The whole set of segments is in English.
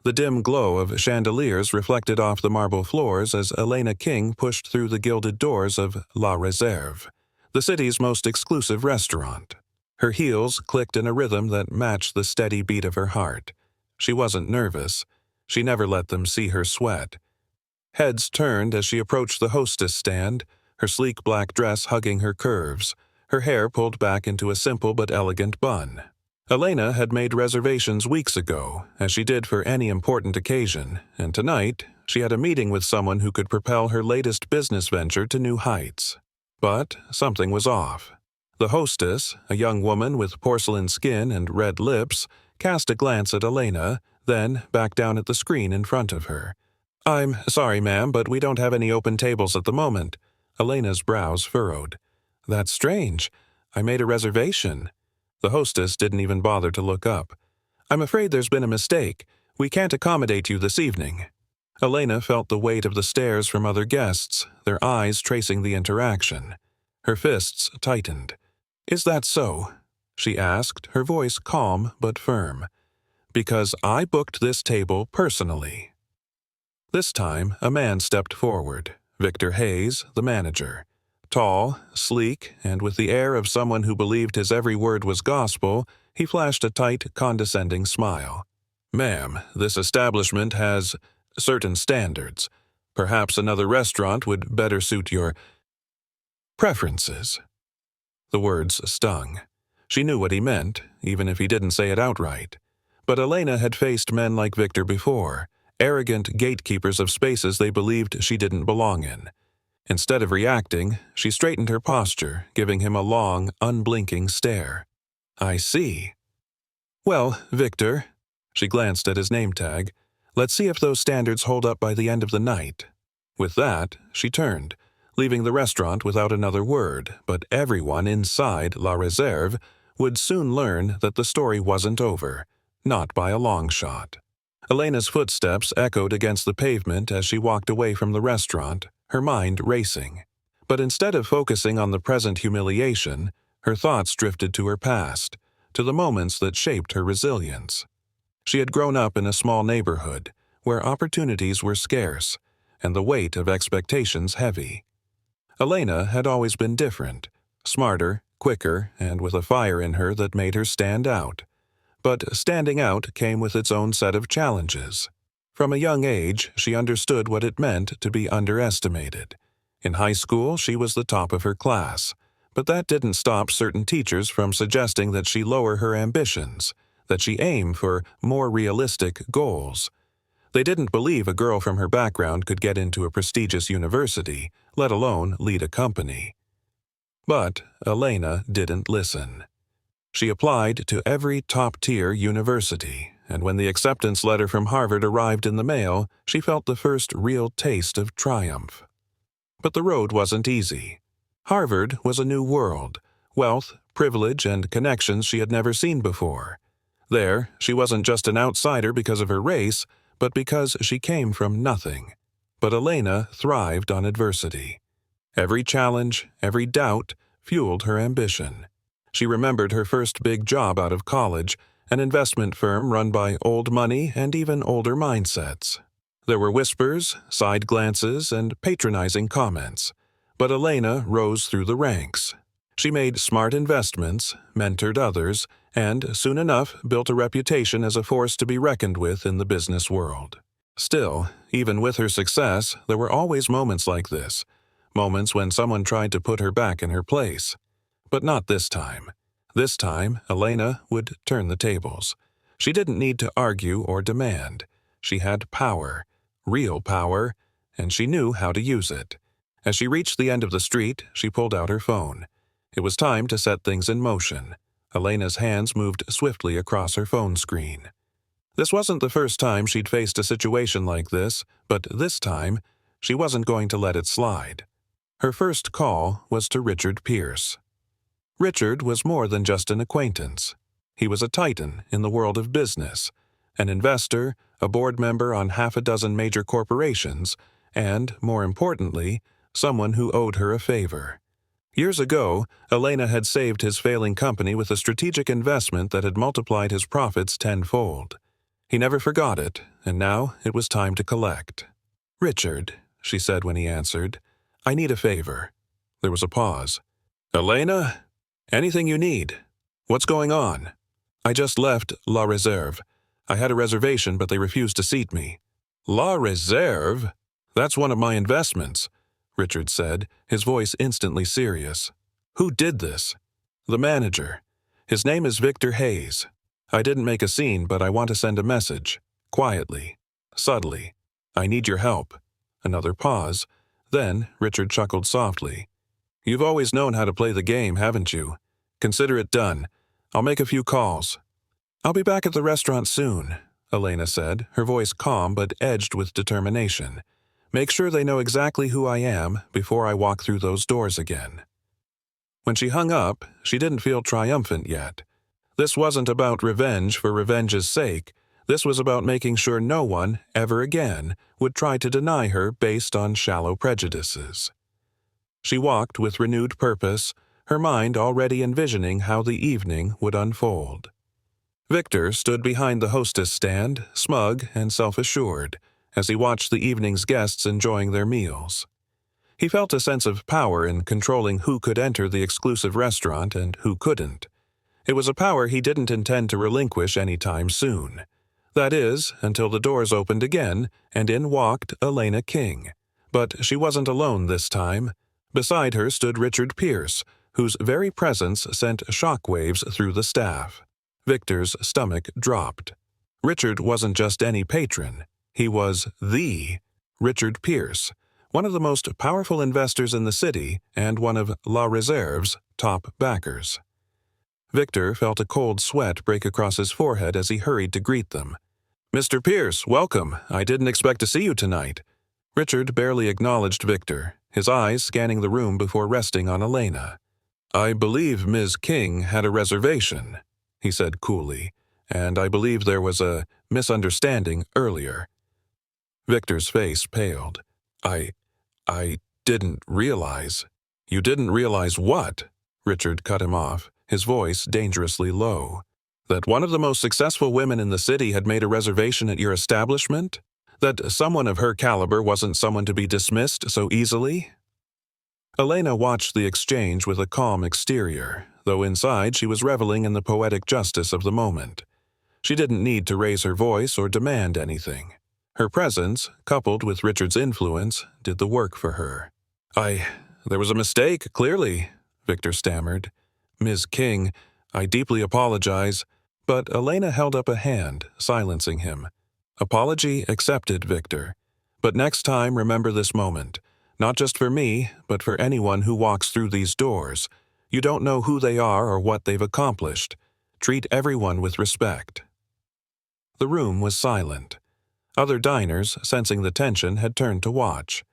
The dim glow of chandeliers reflected off the marble floors as Elena King pushed through the gilded doors of La Réserve, the city's most exclusive restaurant. Her heels clicked in a rhythm that matched the steady beat of her heart. She wasn't nervous. She never let them see her sweat. Heads turned as she approached the hostess stand, her sleek black dress hugging her curves, her hair pulled back into a simple but elegant bun. Elena had made reservations weeks ago, as she did for any important occasion, and tonight she had a meeting with someone who could propel her latest business venture to new heights. But something was off. The hostess, a young woman with porcelain skin and red lips, cast a glance at Elena, then back down at the screen in front of her. "I'm sorry, ma'am, but we don't have any open tables at the moment." Elena's brows furrowed. "That's strange. I made a reservation." The hostess didn't even bother to look up. "I'm afraid there's been a mistake. We can't accommodate you this evening." Elena felt the weight of the stares from other guests, their eyes tracing the interaction. Her fists tightened. "Is that so?" she asked, her voice calm but firm. "Because I booked this table personally." This time, a man stepped forward, Victor Hayes, the manager. Tall, sleek, and with the air of someone who believed his every word was gospel, he flashed a tight, condescending smile. "Ma'am, this establishment has certain standards. Perhaps another restaurant would better suit your preferences." The words stung. She knew what he meant, even if he didn't say it outright. But Elena had faced men like Victor before, arrogant gatekeepers of spaces they believed she didn't belong in. Instead of reacting, she straightened her posture, giving him a long, unblinking stare. "I see." "Well, Victor," she glanced at his name tag, "let's see if those standards hold up by the end of the night." With that, she turned, leaving the restaurant without another word, but everyone inside La Réserve would soon learn that the story wasn't over, not by a long shot. Elena's footsteps echoed against the pavement as she walked away from the restaurant, her mind racing. But instead of focusing on the present humiliation, her thoughts drifted to her past, to the moments that shaped her resilience. She had grown up in a small neighborhood, where opportunities were scarce, and the weight of expectations heavy. Elena had always been different, smarter, quicker, and with a fire in her that made her stand out. But standing out came with its own set of challenges. From a young age, she understood what it meant to be underestimated. In high school, she was the top of her class, but that didn't stop certain teachers from suggesting that she lower her ambitions, that she aim for more realistic goals. They didn't believe a girl from her background could get into a prestigious university, let alone lead a company. But Elena didn't listen. She applied to every top-tier university, and when the acceptance letter from Harvard arrived in the mail, she felt the first real taste of triumph. But the road wasn't easy. Harvard was a new world, wealth, privilege, and connections she had never seen before. There, she wasn't just an outsider because of her race, but because she came from nothing. But Elena thrived on adversity. Every challenge, every doubt, fueled her ambition. She remembered her first big job out of college, an investment firm run by old money and even older mindsets. There were whispers, side glances, and patronizing comments. But Elena rose through the ranks. She made smart investments, mentored others, and, soon enough, built a reputation as a force to be reckoned with in the business world. Still, even with her success, there were always moments like this, moments when someone tried to put her back in her place. But not this time. This time, Elena would turn the tables. She didn't need to argue or demand. She had power, real power, and she knew how to use it. As she reached the end of the street, she pulled out her phone. It was time to set things in motion. Elena's hands moved swiftly across her phone screen. This wasn't the first time she'd faced a situation like this, but this time, she wasn't going to let it slide. Her first call was to Richard Pierce. Richard was more than just an acquaintance. He was a titan in the world of business, an investor, a board member on half a dozen major corporations, and, more importantly, someone who owed her a favor. Years ago, Elena had saved his failing company with a strategic investment that had multiplied his profits tenfold. He never forgot it, and now it was time to collect. "Richard," she said when he answered, "I need a favor." There was a pause. "Elena? Anything you need. What's going on?" "I just left La Réserve. I had a reservation, but they refused to seat me." "La Réserve? That's one of my investments," Richard said, his voice instantly serious. "Who did this?" "The manager. His name is Victor Hayes. I didn't make a scene, but I want to send a message. Quietly. Subtly. I need your help." Another pause. Then Richard chuckled softly. "You've always known how to play the game, haven't you? Consider it done. I'll make a few calls." "I'll be back at the restaurant soon," Elena said, her voice calm but edged with determination. "Make sure they know exactly who I am before I walk through those doors again." When she hung up, she didn't feel triumphant yet. This wasn't about revenge for revenge's sake. This was about making sure no one, ever again, would try to deny her based on shallow prejudices. She walked with renewed purpose, her mind already envisioning how the evening would unfold. Victor stood behind the hostess stand, smug and self-assured, as he watched the evening's guests enjoying their meals. He felt a sense of power in controlling who could enter the exclusive restaurant and who couldn't. It was a power he didn't intend to relinquish anytime soon. That is, until the doors opened again, and in walked Elena King. But she wasn't alone this time. Beside her stood Richard Pierce, whose very presence sent shockwaves through the staff. Victor's stomach dropped. Richard wasn't just any patron. He was the Richard Pierce, one of the most powerful investors in the city and one of La Réserve's top backers. Victor felt a cold sweat break across his forehead as he hurried to greet them. "Mr. Pierce, welcome. I didn't expect to see you tonight." Richard barely acknowledged Victor, his eyes scanning the room before resting on Elena. "I believe Ms. King had a reservation," he said coolly, "and I believe there was a misunderstanding earlier." Victor's face paled. I didn't realize." "You didn't realize what?" Richard cut him off, his voice dangerously low. "That one of the most successful women in the city had made a reservation at your establishment? That someone of her caliber wasn't someone to be dismissed so easily?" Elena watched the exchange with a calm exterior, though inside she was reveling in the poetic justice of the moment. She didn't need to raise her voice or demand anything. Her presence, coupled with Richard's influence, did the work for her. There was a mistake, clearly," Victor stammered. "Ms. King, I deeply apologize." But Elena held up a hand, silencing him. "Apology accepted, Victor. But next time remember this moment. Not just for me, but for anyone who walks through these doors. You don't know who they are or what they've accomplished. Treat everyone with respect." The room was silent. Other diners, sensing the tension, had turned to watch.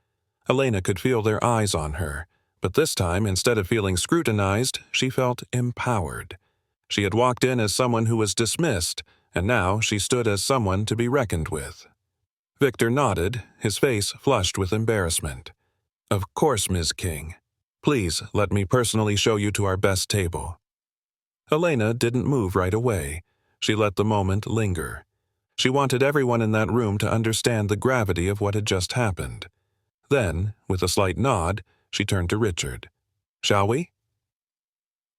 Elena could feel their eyes on her, but this time, instead of feeling scrutinized, she felt empowered. She had walked in as someone who was dismissed, and now she stood as someone to be reckoned with. Victor nodded, his face flushed with embarrassment. "Of course, Ms. King. Please let me personally show you to our best table." Elena didn't move right away. She let the moment linger. She wanted everyone in that room to understand the gravity of what had just happened. Then, with a slight nod, she turned to Richard. "Shall we?"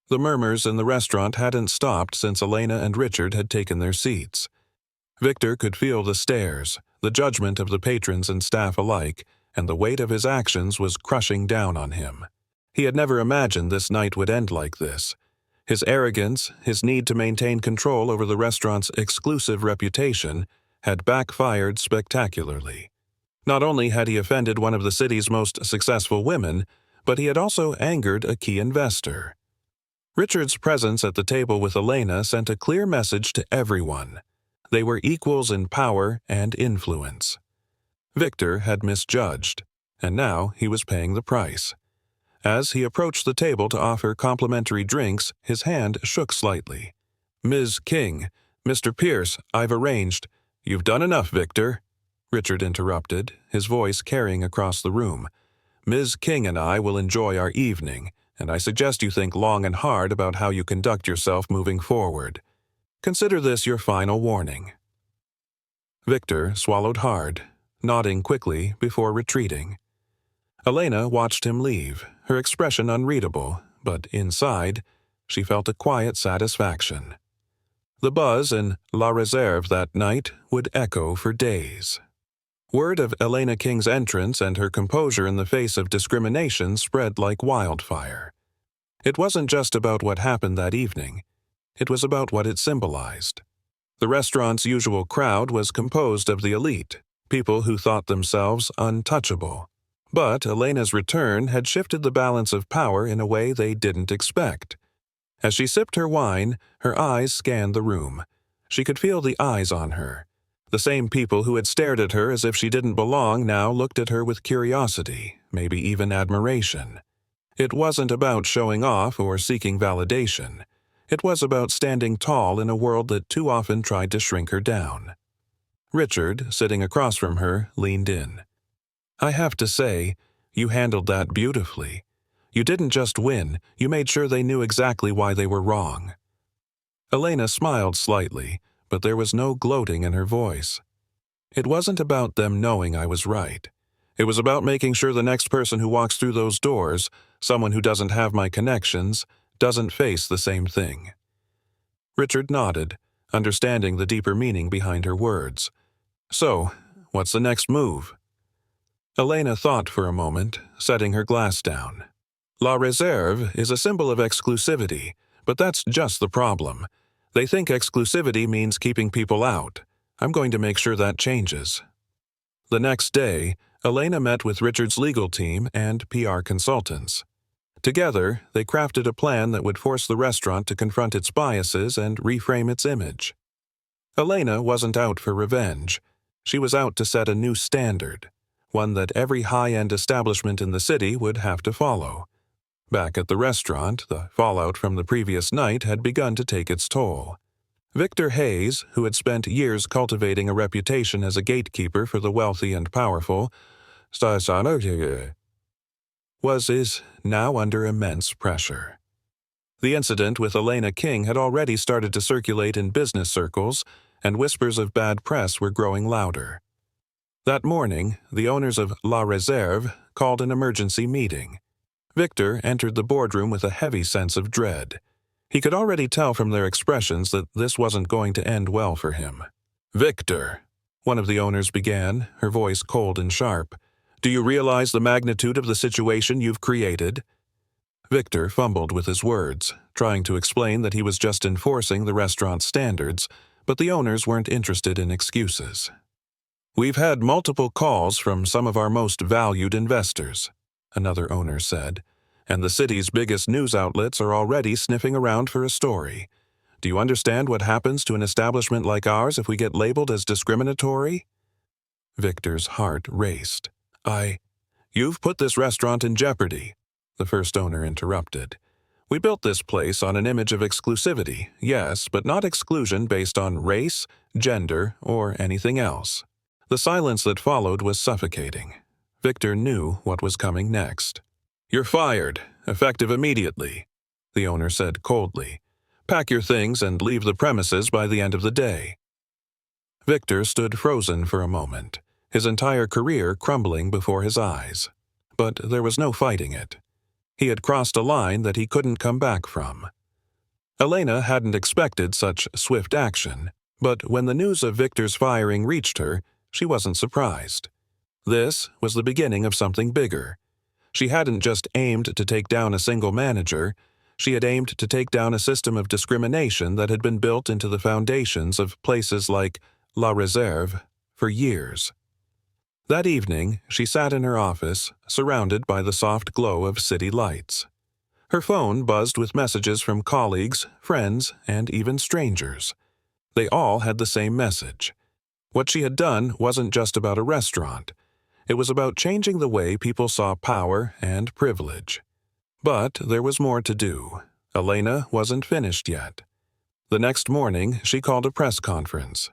The murmurs in the restaurant hadn't stopped since Elena and Richard had taken their seats. Victor could feel the stares, the judgment of the patrons and staff alike, and the weight of his actions was crushing down on him. He had never imagined this night would end like this. His arrogance, his need to maintain control over the restaurant's exclusive reputation, had backfired spectacularly. Not only had he offended one of the city's most successful women, but he had also angered a key investor. Richard's presence at the table with Elena sent a clear message to everyone. They were equals in power and influence. Victor had misjudged, and now he was paying the price. As he approached the table to offer complimentary drinks, his hand shook slightly. "Ms. King, Mr. Pierce, I've arranged—" "You've done enough, Victor," Richard interrupted, his voice carrying across the room. "Ms. King and I will enjoy our evening, and I suggest you think long and hard about how you conduct yourself moving forward. Consider this your final warning." Victor swallowed hard, nodding quickly before retreating. Elena watched him leave, her expression unreadable, but inside, she felt a quiet satisfaction. The buzz in La Réserve that night would echo for days. Word of Elena King's entrance and her composure in the face of discrimination spread like wildfire. It wasn't just about what happened that evening. It was about what it symbolized. The restaurant's usual crowd was composed of the elite, people who thought themselves untouchable. But Elena's return had shifted the balance of power in a way they didn't expect. As she sipped her wine, her eyes scanned the room. She could feel the eyes on her. The same people who had stared at her as if she didn't belong now looked at her with curiosity, maybe even admiration. It wasn't about showing off or seeking validation. It was about standing tall in a world that too often tried to shrink her down. Richard, sitting across from her, leaned in. "I have to say, you handled that beautifully. You didn't just win, you made sure they knew exactly why they were wrong." Elena smiled slightly, but there was no gloating in her voice. "It wasn't about them knowing I was right. It was about making sure the next person who walks through those doors, someone who doesn't have my connections, doesn't face the same thing." Richard nodded, understanding the deeper meaning behind her words. "So, what's the next move?" Elena thought for a moment, setting her glass down. La Réserve is a symbol of exclusivity, but that's just the problem. They think exclusivity means keeping people out. I'm going to make sure that changes. The next day, Elena met with Richard's legal team and PR consultants. Together, they crafted a plan that would force the restaurant to confront its biases and reframe its image. Elena wasn't out for revenge. She was out to set a new standard, one that every high-end establishment in the city would have to follow. Back at the restaurant, the fallout from the previous night had begun to take its toll. Victor Hayes, who had spent years cultivating a reputation as a gatekeeper for the wealthy and powerful, is now under immense pressure. The incident with Elena King had already started to circulate in business circles, and whispers of bad press were growing louder. That morning, the owners of La Réserve called an emergency meeting. Victor entered the boardroom with a heavy sense of dread. He could already tell from their expressions that this wasn't going to end well for him. "Victor," one of the owners began, her voice cold and sharp, "do you realize the magnitude of the situation you've created?" Victor fumbled with his words, trying to explain that he was just enforcing the restaurant's standards, but the owners weren't interested in excuses. "We've had multiple calls from some of our most valued investors," another owner said, "and the city's biggest news outlets are already sniffing around for a story. Do you understand what happens to an establishment like ours if we get labeled as discriminatory?" Victor's heart raced. You've put this restaurant in jeopardy," the first owner interrupted. "We built this place on an image of exclusivity, yes, but not exclusion based on race, gender, or anything else." The silence that followed was suffocating. Victor knew what was coming next. "You're fired, effective immediately," the owner said coldly. "Pack your things and leave the premises by the end of the day." Victor stood frozen for a moment, his entire career crumbling before his eyes. But there was no fighting it. He had crossed a line that he couldn't come back from. Elena hadn't expected such swift action, but when the news of Victor's firing reached her, she wasn't surprised. This was the beginning of something bigger. She hadn't just aimed to take down a single manager, she had aimed to take down a system of discrimination that had been built into the foundations of places like La Réserve for years. That evening, she sat in her office, surrounded by the soft glow of city lights. Her phone buzzed with messages from colleagues, friends, and even strangers. They all had the same message. What she had done wasn't just about a restaurant. It was about changing the way people saw power and privilege. But there was more to do. Elena wasn't finished yet. The next morning, she called a press conference.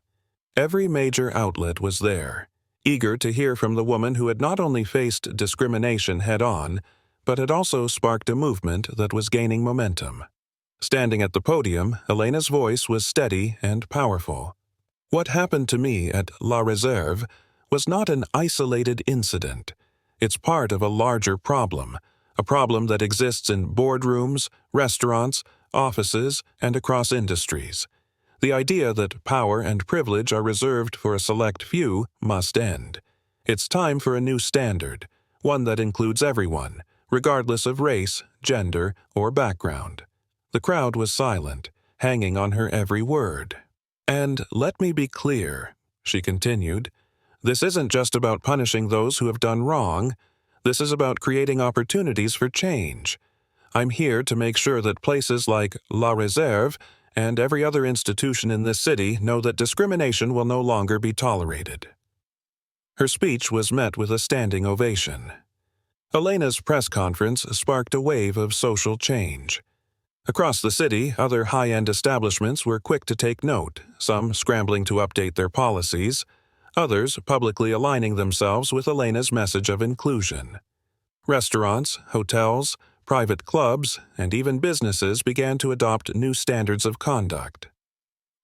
Every major outlet was there, eager to hear from the woman who had not only faced discrimination head-on, but had also sparked a movement that was gaining momentum. Standing at the podium, Elena's voice was steady and powerful. What happened to me at La Réserve was not an isolated incident. It's part of a larger problem, a problem that exists in boardrooms, restaurants, offices, and across industries. The idea that power and privilege are reserved for a select few must end. It's time for a new standard, one that includes everyone, regardless of race, gender, or background. The crowd was silent, hanging on her every word. And let me be clear, she continued, this isn't just about punishing those who have done wrong. This is about creating opportunities for change. I'm here to make sure that places like La Réserve and every other institution in this city know that discrimination will no longer be tolerated. Her speech was met with a standing ovation. Elena's press conference sparked a wave of social change. Across the city, other high-end establishments were quick to take note, some scrambling to update their policies, others publicly aligning themselves with Elena's message of inclusion. Restaurants, hotels, private clubs, and even businesses began to adopt new standards of conduct.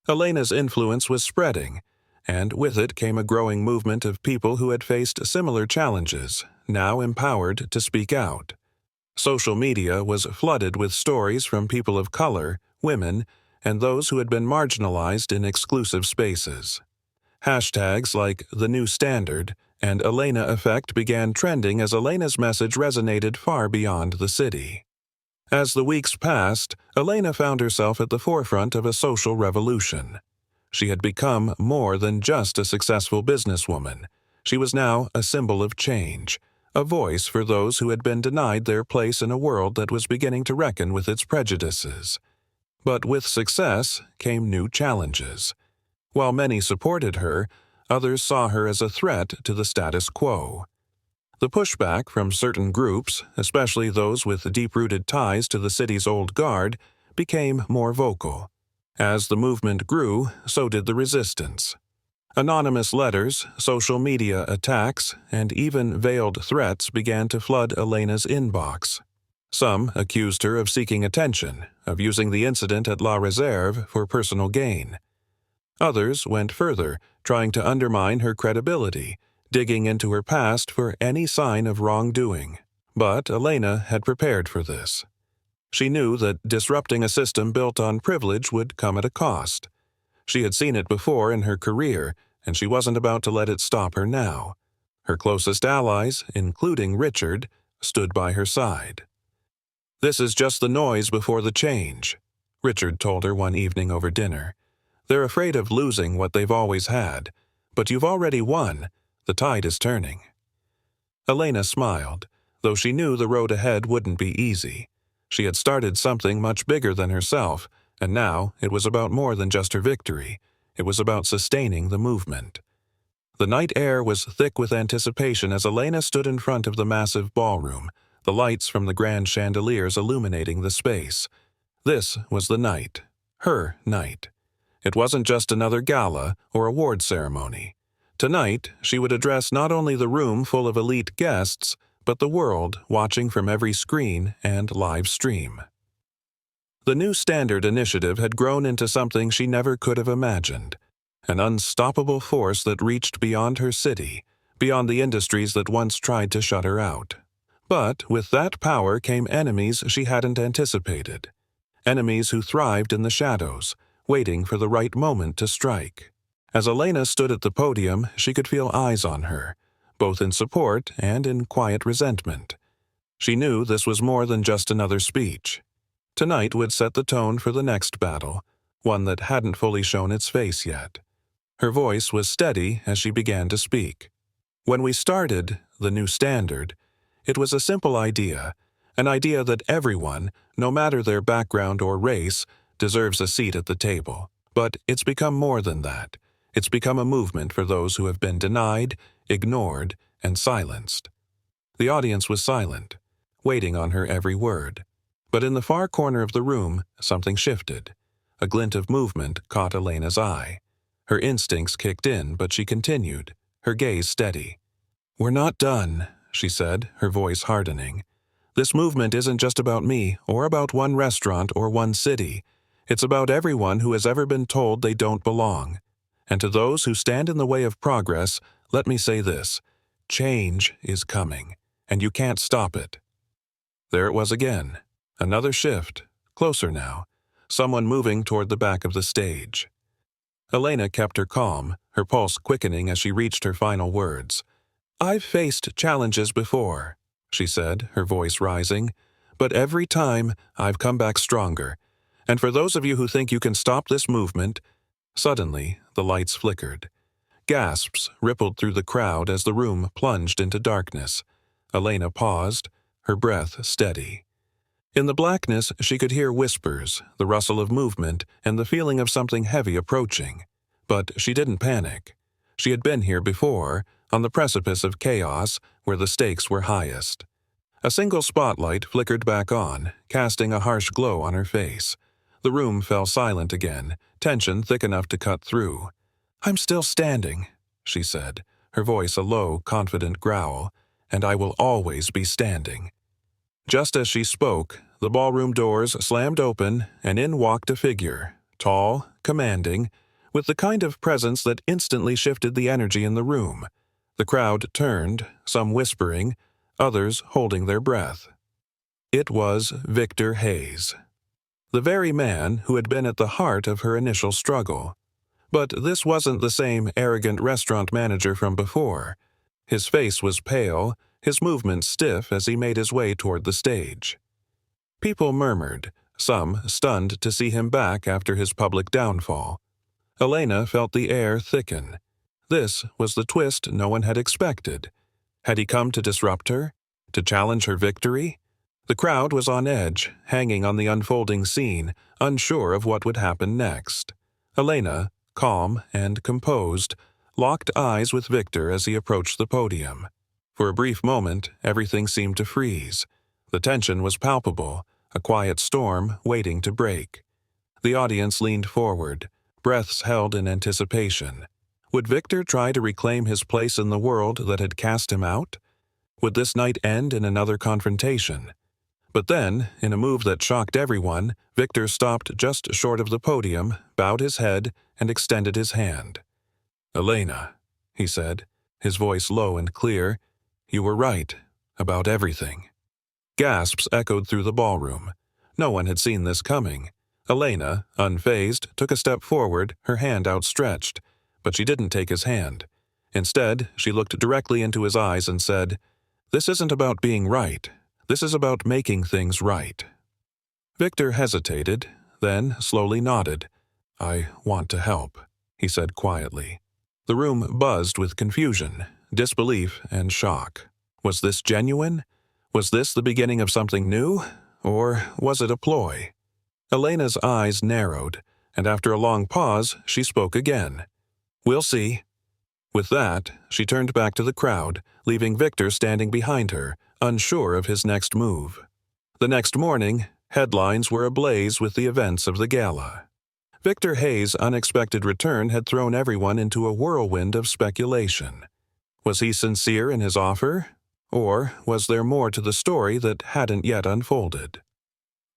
Elena's influence was spreading, and with it came a growing movement of people who had faced similar challenges, now empowered to speak out. Social media was flooded with stories from people of color, women, and those who had been marginalized in exclusive spaces. Hashtags like The New Standard and Elena Effect began trending as Elena's message resonated far beyond the city. As the weeks passed, Elena found herself at the forefront of a social revolution. She had become more than just a successful businesswoman. She was now a symbol of change, a voice for those who had been denied their place in a world that was beginning to reckon with its prejudices. But with success came new challenges. While many supported her, others saw her as a threat to the status quo. The pushback from certain groups, especially those with deep-rooted ties to the city's old guard, became more vocal. As the movement grew, so did the resistance. Anonymous letters, social media attacks, and even veiled threats began to flood Elena's inbox. Some accused her of seeking attention, of using the incident at La Réserve for personal gain. Others went further, trying to undermine her credibility, digging into her past for any sign of wrongdoing. But Elena had prepared for this. She knew that disrupting a system built on privilege would come at a cost. She had seen it before in her career, and she wasn't about to let it stop her now. Her closest allies, including Richard, stood by her side. "This is just the noise before the change," Richard told her one evening over dinner. "They're afraid of losing what they've always had, but you've already won. The tide is turning." Elena smiled, though she knew the road ahead wouldn't be easy. She had started something much bigger than herself, and now it was about more than just her victory. It was about sustaining the movement. The night air was thick with anticipation as Elena stood in front of the massive ballroom, the lights from the grand chandeliers illuminating the space. This was the night. Her night. It wasn't just another gala or award ceremony. Tonight, she would address not only the room full of elite guests, but the world watching from every screen and live stream. The New Standard initiative had grown into something she never could have imagined, an unstoppable force that reached beyond her city, beyond the industries that once tried to shut her out. But with that power came enemies she hadn't anticipated, enemies who thrived in the shadows, waiting for the right moment to strike. As Elena stood at the podium, she could feel eyes on her, both in support and in quiet resentment. She knew this was more than just another speech. Tonight would set the tone for the next battle, one that hadn't fully shown its face yet. Her voice was steady as she began to speak. When we started the New Standard, it was a simple idea, an idea that everyone, no matter their background or race, deserves a seat at the table. But it's become more than that. It's become a movement for those who have been denied, ignored, and silenced. The audience was silent, waiting on her every word. But in the far corner of the room, something shifted. A glint of movement caught Elena's eye. Her instincts kicked in, but she continued, her gaze steady. "We're not done," she said, her voice hardening. "This movement isn't just about me or about one restaurant or one city. It's about everyone who has ever been told they don't belong. And to those who stand in the way of progress, let me say this: change is coming, and you can't stop it. There it was again. Another shift, closer now, someone moving toward the back of the stage. Elena kept her calm, her pulse quickening as she reached her final words. "I've faced challenges before," she said, her voice rising, "but every time I've come back stronger. And for those of you who think you can stop this movement—" Suddenly, the lights flickered. Gasps rippled through the crowd as the room plunged into darkness. Elena paused, her breath steady. In the blackness, she could hear whispers, the rustle of movement, and the feeling of something heavy approaching. But she didn't panic. She had been here before, on the precipice of chaos, where the stakes were highest. A single spotlight flickered back on, casting a harsh glow on her face. The room fell silent again, tension thick enough to cut through. "I'm still standing," she said, her voice a low, confident growl, "and I will always be standing." Just as she spoke, the ballroom doors slammed open, and in walked a figure, tall, commanding, with the kind of presence that instantly shifted the energy in the room. The crowd turned, some whispering, others holding their breath. It was Victor Hayes, the very man who had been at the heart of her initial struggle. But this wasn't the same arrogant restaurant manager from before. His face was pale, his movements stiff as he made his way toward the stage. People murmured, some stunned to see him back after his public downfall. Elena felt the air thicken. This was the twist no one had expected. Had he come to disrupt her? To challenge her victory? The crowd was on edge, hanging on the unfolding scene, unsure of what would happen next. Elena, calm and composed, locked eyes with Victor as he approached the podium. For a brief moment, everything seemed to freeze. The tension was palpable, a quiet storm waiting to break. The audience leaned forward, breaths held in anticipation. Would Victor try to reclaim his place in the world that had cast him out? Would this night end in another confrontation? But then, in a move that shocked everyone, Victor stopped just short of the podium, bowed his head, and extended his hand. "Elena," he said, his voice low and clear, "you were right about everything." Gasps echoed through the ballroom. No one had seen this coming. Elena, unfazed, took a step forward, her hand outstretched. But she didn't take his hand. Instead, she looked directly into his eyes and said, "This isn't about being right. This is about making things right." Victor hesitated, then slowly nodded. "I want to help," he said quietly. The room buzzed with confusion, disbelief, and shock. Was this genuine? Was this the beginning of something new? Or was it a ploy? Elena's eyes narrowed, and after a long pause, she spoke again. "We'll see." With that, she turned back to the crowd, leaving Victor standing behind her, unsure of his next move. The next morning, headlines were ablaze with the events of the gala. Victor Hayes' unexpected return had thrown everyone into a whirlwind of speculation. Was he sincere in his offer? Or was there more to the story that hadn't yet unfolded?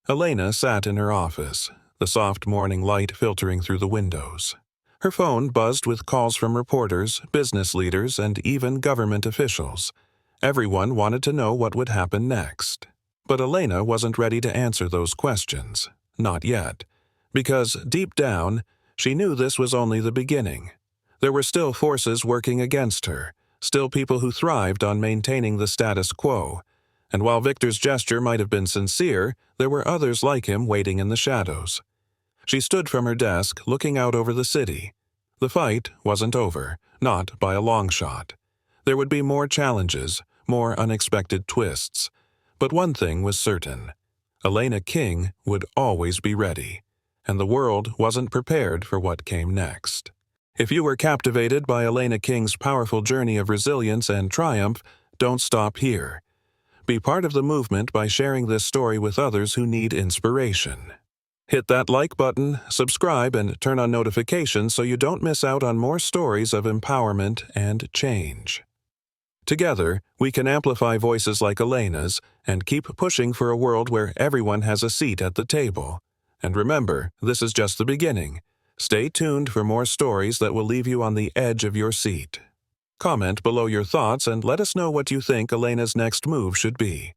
Elena sat in her office, the soft morning light filtering through the windows. Her phone buzzed with calls from reporters, business leaders, and even government officials. Everyone wanted to know what would happen next. But Elena wasn't ready to answer those questions. Not yet. Because, deep down, she knew this was only the beginning. There were still forces working against her, still people who thrived on maintaining the status quo. And while Victor's gesture might have been sincere, there were others like him waiting in the shadows. She stood from her desk, looking out over the city. The fight wasn't over, not by a long shot. There would be more challenges, more unexpected twists. But one thing was certain. Elena King would always be ready, and the world wasn't prepared for what came next. If you were captivated by Elena King's powerful journey of resilience and triumph, don't stop here. Be part of the movement by sharing this story with others who need inspiration. Hit that like button, subscribe, and turn on notifications so you don't miss out on more stories of empowerment and change. Together, we can amplify voices like Elena's and keep pushing for a world where everyone has a seat at the table. And remember, this is just the beginning. Stay tuned for more stories that will leave you on the edge of your seat. Comment below your thoughts and let us know what you think Elena's next move should be.